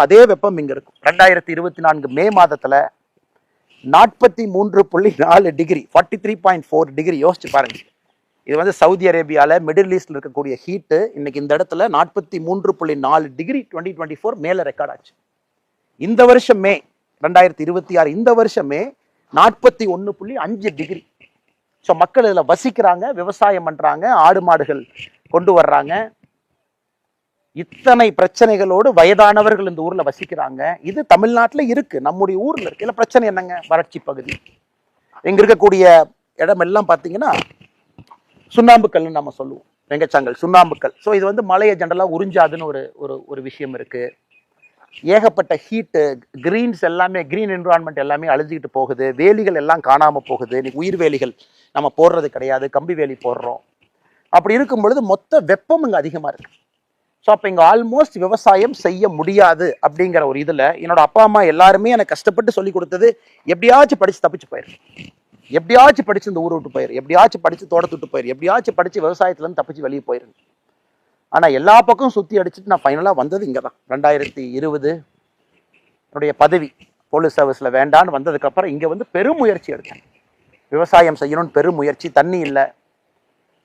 அதே வெப்பம் இங்க இருக்கும். 2024 மே மாதத்துல 43.4 டிகிரி 43.4 டிகிரி யோசிச்சு பாருங்க. இது வந்து சவுதி அரேபியால மிடில் ஈஸ்ட்ல இருக்கக்கூடிய ஹீட்டு இன்னைக்கு இந்த இடத்துல 43.4 டிகிரி 2024 மேல ரெக்கார்ட் ஆச்சு. இந்த வருஷம் மே 2026 இந்த வருஷமே 41.5 டிகிரி. ஸோ மக்கள் இதுல வசிக்கிறாங்க, விவசாயம் பண்றாங்க, ஆடு மாடுகள் கொண்டு வர்றாங்க. இத்தனை பிரச்சனைகளோடு வயதானவர்கள் இந்த ஊர்ல வசிக்கிறாங்க. இது தமிழ்நாட்டுல இருக்கு, நம்முடைய ஊர்ல இருக்கு. இல்ல பிரச்சனை என்னங்க? வறட்சி பகுதி. இங்க இருக்கக்கூடிய இடம் எல்லாம் பாத்தீங்கன்னா சுண்ணாம்புக்கல் நம்ம சொல்லுவோம், வெங்கச்சாங்கல் சுண்ணாம்புக்கல். ஸோ இது வந்து மலையை ஜெனரலா உறிஞ்சாதுன்னு ஒரு விஷயம் இருக்கு. ஏகப்பட்ட ஹீட்டு, கிரீன்ஸ் எல்லாமே, கிரீன் என்விரான்மெண்ட் எல்லாமே அழிஞ்சிக்கிட்டு போகுது. வேலிகள் எல்லாம் காணாம போகுது. இன்னைக்கு உயிர் வேலிகள் நம்ம போடுறது கிடையாது, கம்பி வேலி போடுறோம். அப்படி இருக்கும் பொழுது மொத்த வெப்பம் இங்க அதிகமா இருக்கு. ஸோ அப்போ இங்கே ஆல்மோஸ்ட் விவசாயம் செய்ய முடியாது அப்படிங்கிற ஒரு இதில் என்னோட அப்பா அம்மா எல்லாருமே எனக்கு கஷ்டப்பட்டு சொல்லி கொடுத்தது, எப்படியாச்சும் படித்து தப்பிச்சு போயிரு, எப்படியாச்சும் படித்து இந்த ஊரை விட்டு போயிரு, எப்படியாச்சும் படித்து தோட்டத்தை விட்டு போயிரு, எப்படியாச்சும் படித்து விவசாயத்துலேருந்து தப்பிச்சு வெளியே போயிரு. ஆனால் எல்லா பக்கம் சுற்றி அடிச்சுட்டு நான் ஃபைனலாக வந்தது இங்கே தான். 2020 என்னுடைய பதவி போலீஸ் சர்வீஸில் வேண்டான்னு வந்ததுக்கப்புறம் இங்கே வந்து பெரும் முயற்சி எடுத்தேன். விவசாயம் செய்யணும்னு பெரும் முயற்சி. தண்ணி இல்லை,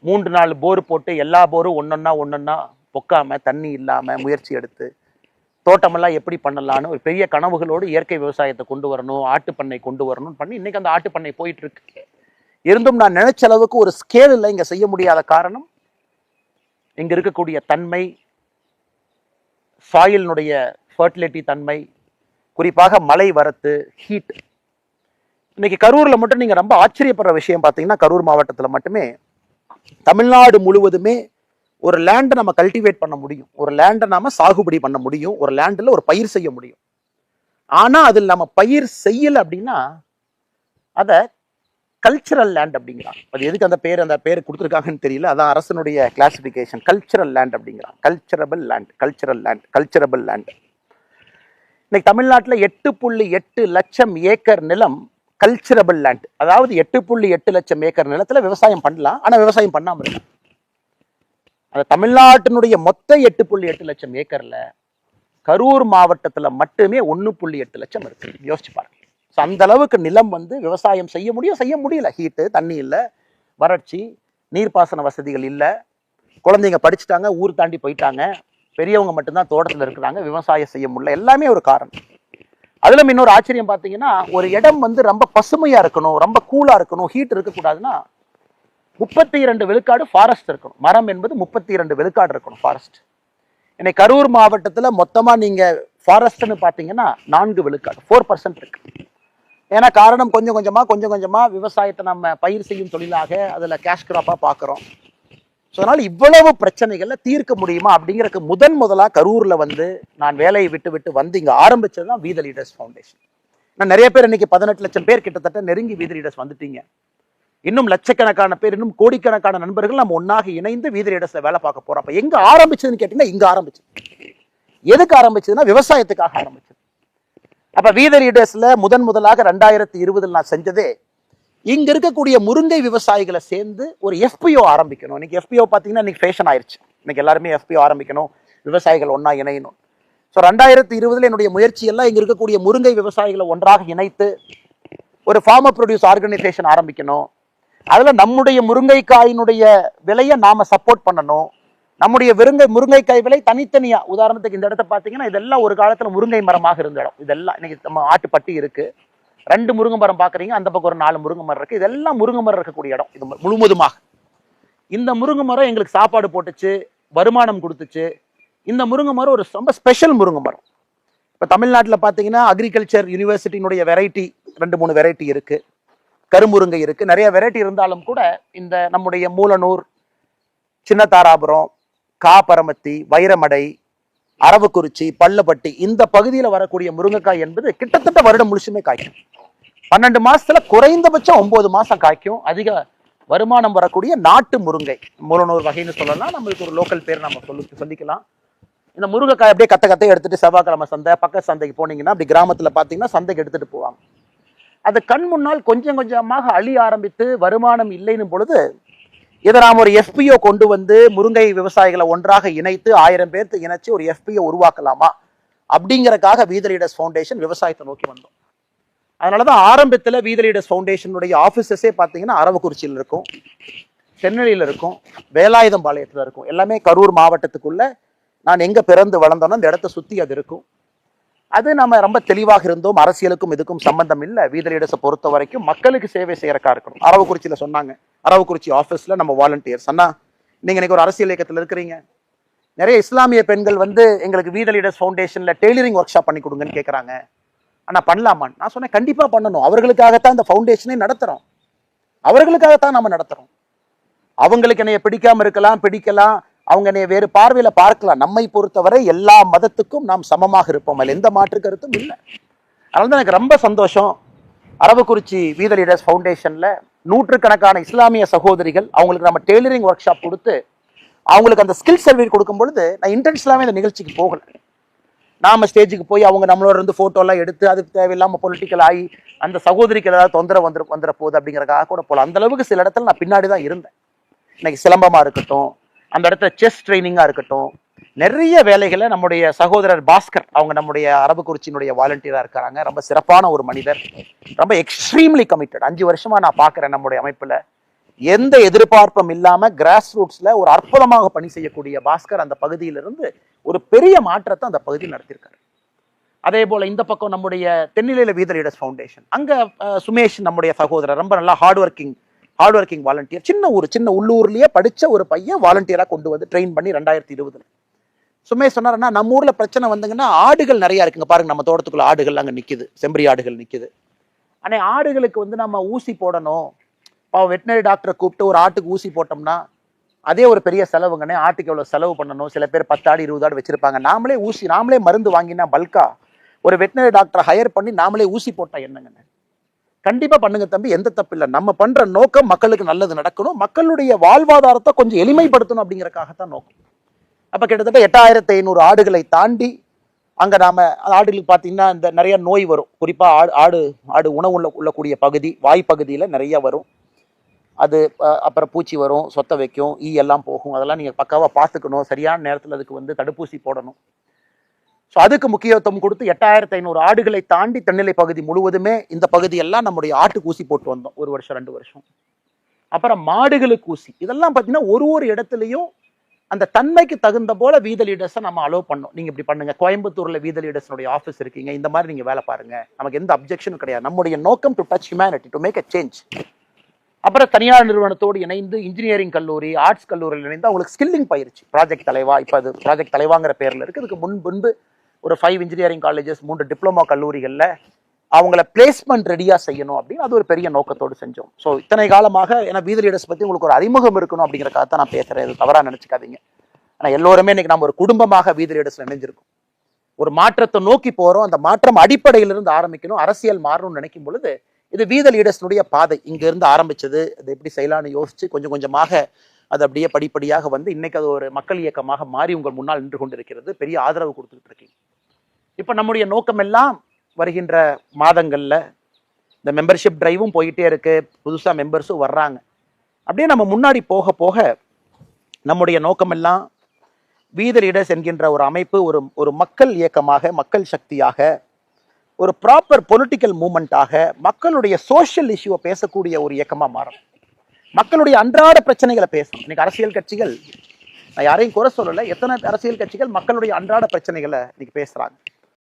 3-4 போர் போட்டு எல்லா போரும் ஒன்றொன்னா பொக்காம, தண்ணி இல்லாம முயற்சி எடுத்து தோட்டமெல்லாம் எப்படி பண்ணலான்னு ஒரு பெரிய கனவுகளோடு இயற்கை விவசாயத்தை கொண்டு வரணும், ஆட்டுப்பண்ணை கொண்டு வரணும்னு பண்ணி இன்னைக்கு அந்த ஆட்டுப்பண்ணை போயிட்டு இருக்கு. இருந்தும் நான் நினைச்ச அளவுக்கு ஒரு ஸ்கேல் இல்லை இங்க செய்ய முடியாத காரணம் இங்க இருக்கக்கூடிய தன்மை, சாயிலினுடைய ஃபர்டிலிட்டி தன்மை, குறிப்பாக மழை வரத்து, ஹீட். இன்னைக்கு கரூர்ல மட்டும் நீங்க ரொம்ப ஆச்சரியப்படுற விஷயம் பார்த்தீங்கன்னா, கரூர் மாவட்டத்தில் மட்டுமே தமிழ்நாடு முழுவதுமே ஒரு லேண்டை நம்ம கல்டிவேட் பண்ண முடியும், ஒரு லேண்டை நாம சாகுபடி பண்ண முடியும், ஒரு லேண்டில் ஒரு பயிர் செய்ய முடியும். ஆனா அதில் நம்ம பயிர் செய்யல அப்படின்னா அதை கல்ச்சரல் லேண்ட் அப்படிங்கிறாங்க. அது எதுக்கு அந்த பேர் கொடுத்துருக்காங்கன்னு தெரியல. அதான் அரசனுடைய கிளாசிபிகேஷன், கல்ச்சரல் லேண்ட் அப்படிங்கிறாங்க. கல்ச்சரபிள் லேண்ட். இன்னைக்கு தமிழ்நாட்டில் 8.8 லட்சம் ஏக்கர் நிலம் கல்ச்சரபிள் லேண்ட். அதாவது 8.8 லட்சம் ஏக்கர் நிலத்துல விவசாயம் பண்ணலாம், ஆனா விவசாயம் பண்ணாம இருக்கலாம். அந்த தமிழ்நாட்டினுடைய மொத்த 8.8 லட்சம் ஏக்கர்ல கரூர் மாவட்டத்துல மட்டுமே 1.8 லட்சம் இருக்கு. யோசிச்சு பாருங்க. அந்த அளவுக்கு நிலம் வந்து விவசாயம் செய்ய முடியல. ஹீட்டு, தண்ணி இல்லை, வறட்சி, நீர்ப்பாசன வசதிகள் இல்லை, குழந்தைங்க படிச்சுட்டாங்க, ஊர் தாண்டி போயிட்டாங்க, பெரியவங்க மட்டும்தான் தோட்டத்தில் இருக்கிறாங்க, விவசாயம் செய்ய முடியல. எல்லாமே ஒரு காரணம். அதுல இன்னொரு ஆச்சரியம் பார்த்தீங்கன்னா, ஒரு இடம் வந்து ரொம்ப பசுமையா இருக்கணும், ரொம்ப கூலா இருக்கணும், ஹீட் இருக்கக்கூடாதுன்னா 32 விழுக்காடு ஃபாரஸ்ட் இருக்கணும். மரம் என்பது 32 விழுக்காடு இருக்கணும் ஃபாரஸ்ட். இன்னைக்கு கரூர் மாவட்டத்தில் மொத்தமா நீங்க ஃபாரஸ்ட்னு பார்த்தீங்கன்னா 4 விழுக்காடு, 4% இருக்கு. ஏன்னா காரணம் கொஞ்சம் கொஞ்சமா விவசாயத்தை நம்ம பயிர் செய்யும் தொழிலாக அதுல கேஷ் கிராப்பா பார்க்குறோம். ஸோ அதனால இவ்வளவு பிரச்சனைகளை தீர்க்க முடியுமா அப்படிங்கிறதுக்கு முதலா கரூர்ல வந்து நான் வேலையை விட்டு வந்து இங்க ஆரம்பிச்சது தான் வி த லீடர்ஸ் ஃபவுண்டேஷன். நான் நிறைய பேர் இன்னைக்கு 18 லட்சம் பேர் கிட்டத்தட்ட நெருங்கி வி த லீடர்ஸ் வந்துட்டீங்க. இன்னும் லட்சக்கணக்கான பேர், இன்னும் கோடிக்கணக்கான நண்பர்கள் நம்ம ஒன்னாக இணைந்து வி த லீடர்ஸ்ல வேலை பார்க்க போறோம். அப்ப எங்க ஆரம்பிச்சதுன்னு கேட்டீங்கன்னா, இங்க ஆரம்பிச்சது. எதுக்கு ஆரம்பிச்சதுன்னா விவசாயத்துக்காக ஆரம்பிச்சது. அப்ப வி த லீடர்ஸ்ல முதலாக 2020 நான் செஞ்சதே இங்க இருக்கக்கூடிய முருங்கை விவசாயிகளை சேர்ந்து ஒரு FPO ஆரம்பிக்கணும். இன்னைக்கு FPO பாத்தீங்கன்னா இன்னைக்கு ஃபேஷன் ஆயிடுச்சு. இன்னைக்கு எல்லாருமே FPO ஆரம்பிக்கணும், விவசாயிகள் ஒன்னா இணையணும். ஸோ 2020 என்னுடைய முயற்சி எல்லாம் இங்க இருக்கக்கூடிய முருங்கை விவசாயிகளை ஒன்றாக இணைத்து ஒரு ஃபார்மர் ப்ரொடியூஸ் ஆர்கனைசேஷன் ஆரம்பிக்கணும். அதுல நம்முடைய முருங்கைக்காயினுடைய விலையை நாம சப்போர்ட் பண்ணணும். நம்முடைய முருங்கைக்காய் விலை தனித்தனியா, உதாரணத்துக்கு இந்த இடத்த பாத்தீங்கன்னா இதெல்லாம் ஒரு காலத்துல முருங்கை மரமாக இருந்த இடம். இதெல்லாம் இன்னைக்கு நம்ம ஆட்டுப்பட்டி இருக்கு, 2 முருங்கை மரம் பாக்குறீங்க, அந்த பக்கம் ஒரு 4 முருங்கை மரம் இருக்கு. இதெல்லாம் முருங்கை மரம் இருக்கக்கூடிய இடம். இது முழுவதுமாக இந்த முருங்கை மரம் எங்களுக்கு சாப்பாடு போட்டுச்சு, வருமானம் கொடுத்துச்சு. இந்த முருங்கை மரம் ஒரு ரொம்ப ஸ்பெஷல் முருங்கை மரம். இப்ப தமிழ்நாட்டில் பாத்தீங்கன்னா அக்ரிகல்ச்சர் யூனிவர்சிட்டியினுடைய வெரைட்டி 2-3 வெரைட்டி இருக்கு, கருமுருங்கை இருக்கு, நிறைய வெரைட்டி இருந்தாலும் கூட இந்த நம்முடைய மூலனூர், சின்ன தாராபுரம், காப்பரமத்தி, வைரமடை, அரவக்குறிச்சி, பள்ளப்பட்டி இந்த பகுதியில் வரக்கூடிய முருங்கைக்காய் என்பது கிட்டத்தட்ட வருடம் முழுசுமே காய்க்கும். 12 மாசத்துல குறைந்தபட்சம் 9 மாசம் காய்க்கும். அதிக வருமானம் வரக்கூடிய நாட்டு முருங்கை, மூலனூர் வகைன்னு சொல்லலாம். நம்மளுக்கு ஒரு லோக்கல் பேர் நம்ம சொல்லிக்கலாம். இந்த முருங்கைக்காய் அப்படியே கத்தை எடுத்துட்டு செவ்வாய்க்கிழமை சந்தை, பக்க சந்தைக்கு போனீங்கன்னா அப்படி கிராமத்துல பாத்தீங்கன்னா சந்தைக்கு எடுத்துட்டு போவாங்க. அது கண் முன்னால் கொஞ்சமாக அழிய ஆரம்பித்து வருமானம் இல்லைன்னும் பொழுது இதை நாம் ஒரு FPO கொண்டு வந்து முருங்கை விவசாயிகளை ஒன்றாக இணைத்து 1000 பேர்த்து இணைச்சு ஒரு FPO உருவாக்கலாமா அப்படிங்கறக்காக வி த லீடர்ஸ் ஃபவுண்டேஷன் விவசாயத்தை நோக்கி வந்தோம். அதனாலதான் ஆரம்பத்துல வி த லீடர்ஸ் ஃபவுண்டேஷனுடைய ஆபீசஸே பாத்தீங்கன்னா அரவக்குறிச்சியில் இருக்கும், சென்னையில இருக்கும், வேலாயுதம்பாளையத்துல இருக்கும். எல்லாமே கரூர் மாவட்டத்துக்குள்ள நான் எங்க பிறந்து வளர்ந்தோன்னா அந்த இடத்த சுத்தி அது இருக்கும். அது நம்ம ரொம்ப தெளிவாக இருந்தோம். அரசியலுக்கும் இதுக்கும் சம்பந்தம் இல்லை. வி த லீடர்ஸை பொறுத்த வரைக்கும் மக்களுக்கு சேவை செய்யறக்கா இருக்கணும். அரவக்குறிச்சியில சொன்னாங்க, அரவக்குறிச்சி ஆஃபீஸ்ல நம்ம வாலண்டியர்ஸ் அண்ணா, நீங்க இன்னைக்கு ஒரு அரசியல் இயக்கத்தில் இருக்கிறீங்க, நிறைய இஸ்லாமிய பெண்கள் வந்து எங்களுக்கு வி த லீடர்ஸ் ஃபவுண்டேஷன்ல டெய்லரிங் ஒர்க் ஷாப் பண்ணி கொடுங்கன்னு கேட்கறாங்க, ஆனா பண்ணலாமான்னு நான் சொன்னேன், கண்டிப்பா பண்ணணும். அவர்களுக்காகத்தான் இந்த ஃபவுண்டேஷனை நடத்துறோம், அவர்களுக்காகத்தான் நம்ம நடத்துறோம். அவங்களுக்கு என்னைய பிடிக்காம இருக்கலாம், பிடிக்கலாம், அவங்க என்னைய வேறு பார்வையில பார்க்கலாம். நம்மை பொறுத்தவரை எல்லா மதத்துக்கும் நாம் சமமாக இருப்போம், அதில் எந்த மாற்று கருத்தும் இல்லை. அதனால தான் எனக்கு ரொம்ப சந்தோஷம். அரவக்குறிச்சி வி த லீடர்ஸ் ஃபவுண்டேஷன்ல நூற்றுக்கணக்கான இஸ்லாமிய சகோதரிகள், அவங்களுக்கு நம்ம டெய்லரிங் ஒர்க் ஷாப் கொடுத்து அவங்களுக்கு அந்த ஸ்கில் சர்டிஃபிகேட் கொடுக்கும் பொழுது நான் இன்டென்ஷனலாவே இந்த நிகழ்ச்சிக்கு போகல. நாம ஸ்டேஜுக்கு போய் அவங்க நம்மளோட இருந்து போட்டோ எல்லாம் எடுத்து அது தேவையில்லாம பொலிட்டிக்கல் ஆகி அந்த சகோதரிக்கு ஏதாவது தொந்தரவு வந்துட போகுது அப்படிங்கிறக்காக கூட போல. அந்த அளவுக்கு சில இடத்துல நான் பின்னாடி தான் இருந்தேன். இன்னைக்கு சிலம்பமா இருக்கட்டும், அந்த இடத்துல செஸ் ட்ரைனிங்கா இருக்கட்டும், நிறைய வேலைகளை நம்முடைய சகோதரர் பாஸ்கர், அவங்க நம்முடைய அரவக்குறிச்சியினுடைய வாலண்டியரா இருக்காங்க. ரொம்ப சிறப்பான ஒரு மனிதர், ரொம்ப எக்ஸ்ட்ரீம்லி கமிட்டட். 5 வருஷமா நான் பாக்குறேன் நம்முடைய அமைப்புல எந்த எதிர்பார்ப்பும் இல்லாம கிராஸ் ரூட்ஸ்ல ஒரு அற்புதமாக பணி செய்யக்கூடிய பாஸ்கர் அந்த பகுதியிலிருந்து ஒரு பெரிய மாற்றத்தை அந்த பகுதியில் நடத்தியிருக்காரு. அதே போல இந்த பக்கம் நம்முடைய தென்னிலையில வி த லீடர்ஸ் ஃபவுண்டேஷன், அங்க சுமேஷ் நம்முடைய சகோதரர் ரொம்ப நல்லா ஹார்ட் ஒர்க்கிங் வாலண்டியர். சின்ன உள்ளூர்லயே படிச்ச ஒரு பையன் வாலண்டியரா கொண்டு வந்து ட்ரெயின் பண்ணி 2020 சுமேஷ் சொன்னாருன்னா, நம்ம ஊர்ல பிரச்சனை வந்துங்கன்னா ஆடுகள் நிறைய இருக்குங்க பாருங்க, நம்ம தோட்டத்துக்குள்ள ஆடுகள் அங்க நிக்குது, செம்பரி ஆடுகள் நிக்குது. ஆனா ஆடுகளுக்கு வந்து நம்ம ஊசி போடணும், வெட்டினரி டாக்டரை கூப்பிட்டு ஒரு ஆட்டுக்கு ஊசி போட்டோம்னா அதே ஒரு பெரிய செலவுங்கண்ணே. ஆட்டுக்கு எவ்வளவு செலவு பண்ணணும், சில பேர் 10 ஆடு 20 ஆடு வச்சிருப்பாங்க. நாமளே மருந்து வாங்கினா பல்கா ஒரு வெட்டினரி டாக்டரை ஹையர் பண்ணி நாமளே ஊசி போட்டா என்னங்கண்ணே? கண்டிப்பா பண்ணுங்க தம்பி, எந்த தப்பு இல்லை. நம்ம பண்ற நோக்கம் மக்களுக்கு நல்லது நடக்கணும், மக்களுடைய வாழ்வாதாரத்தை கொஞ்சம் எளிமைப்படுத்தணும் அப்படிங்கறக்காகத்தான் நோக்கம். அப்ப கிட்டத்தட்ட 8500 ஆடுகளை தாண்டி அங்க நாம ஆடுகளுக்கு பாத்தீங்கன்னா இந்த நிறைய நோய் வரும், குறிப்பா ஆடு உணவு உள்ளக்கூடிய பகுதி வாய்ப்பகுதியில நிறைய வரும். அது அப்புறம் பூச்சி வரும், சொத்த வைக்கும், ஈ எல்லாம் போகும். அதெல்லாம் நீங்க பக்காவா பார்த்துக்கணும், சரியான நேரத்தில் அதுக்கு வந்து தடுப்பூசி போடணும். ஸோ அதுக்கு முக்கியத்துவம் கொடுத்து 8500 ஆடுகளை தாண்டி தென்னிலை பகுதி முழுவதுமே இந்த பகுதியெல்லாம் நம்முடைய ஆட்டுக்கு ஊசி போட்டு வந்தோம் 1 வருஷம் 2 வருஷம். அப்புறம் மாடுகளுக்கு ஊசி. இதெல்லாம் பார்த்தீங்கன்னா ஒரு இடத்துலையும் அந்த தன்மைக்கு தகுந்த போல வி த லீடர்ஸை நம்ம அலோவ் பண்ணோம். நீங்க இப்படி பண்ணுங்க, கோயம்புத்தூர்ல வி த லீடர்ஸுடைய ஆஃபீஸ் இருக்கீங்க, இந்த மாதிரி நீங்க வேலை பாருங்க, நமக்கு எந்த அப்ஜெக்ஷனும் கிடையாது. நம்முடைய நோக்கம் to touch humanity, to make a change. அப்புறம் தனியார் நிறுவனத்தோடு இணைந்து இன்ஜினியரிங் கல்லூரி, ஆர்ட்ஸ் கல்லூரியில் இணைந்து அவங்களுக்கு ஸ்கில்லிங் பயிற்சி, ப்ராஜெக்ட் தலைவா, இப்போ அது ப்ராஜெக்ட் தலைவாங்கிற பேர்ல இருக்கு. இதுக்கு முன்பு ஒரு 5 இன்ஜினியரிங் காலேஜஸ் 3 டிப்ளமோ கல்லூரிகளில் அவங்கள பிளேஸ்மெண்ட் ரெடியா செய்யணும் அப்படின்னு அது ஒரு பெரிய நோக்கத்தோடு செஞ்சோம். ஸோ இத்தனை காலமாக ஏன்னா வி த லீடர்ஸ் பத்தி உங்களுக்கு ஒரு அறிமுகம் இருக்கணும் அப்படிங்கிறக்காக தான் நான் பேசுறேன், இது தவறா நினைச்சுக்காதீங்க. ஆனா எல்லோருமே இன்னைக்கு நம்ம ஒரு குடும்பமாக வி த லீடர்ஸ்ல இணைஞ்சிருக்கோம், ஒரு மாற்றத்தை நோக்கி போறோம். அந்த மாற்றம் அடிப்படையிலிருந்து ஆரம்பிக்கணும், அரசியல் மாறணும்னு நினைக்கும் பொழுது இது வி த லீடர்ஸ்னுடைய பாதை. இங்க இருந்து ஆரம்பிச்சது, அது எப்படி செய்யலான்னு யோசிச்சு கொஞ்சம் கொஞ்சமாக அது அப்படியே படிப்படியாக வந்து இன்னைக்கு அது ஒரு மக்கள் இயக்கமாக மாறி உங்கள் முன்னால் நின்று கொண்டிருக்கிறது. பெரிய ஆதரவு கொடுத்துட்டு இருக்கீங்க. இப்ப நம்முடைய நோக்கம் எல்லாம் வருகின்ற மாதங்கள்ல இந்த மெம்பர்ஷிப் டிரைவும் போயிட்டே இருக்கு, புதுசா மெம்பர்ஸும் வர்றாங்க. அப்படியே நம்ம முன்னாடி போக போக நம்முடைய நோக்கம் எல்லாம் வி த லீடர்ஸ் என்கின்ற ஒரு அமைப்பு ஒரு மக்கள் இயக்கமாக, மக்கள் சக்தியாக, ஒரு ப்ராப்பர் பொலிட்டிக்கல் மூவ்மெண்டாக, மக்களுடைய சோஷியல் இஷ்யூவை பேசக்கூடிய ஒரு இயக்கமா மாறும். மக்களுடைய அன்றாட பிரச்சனைகளை பேசணும். இன்னைக்கு அரசியல் கட்சிகள், நான் யாரையும் குறை சொல்லலை, எத்தனை அரசியல் கட்சிகள் மக்களுடைய அன்றாட பிரச்சனைகளை இன்னைக்கு பேசுறாங்க.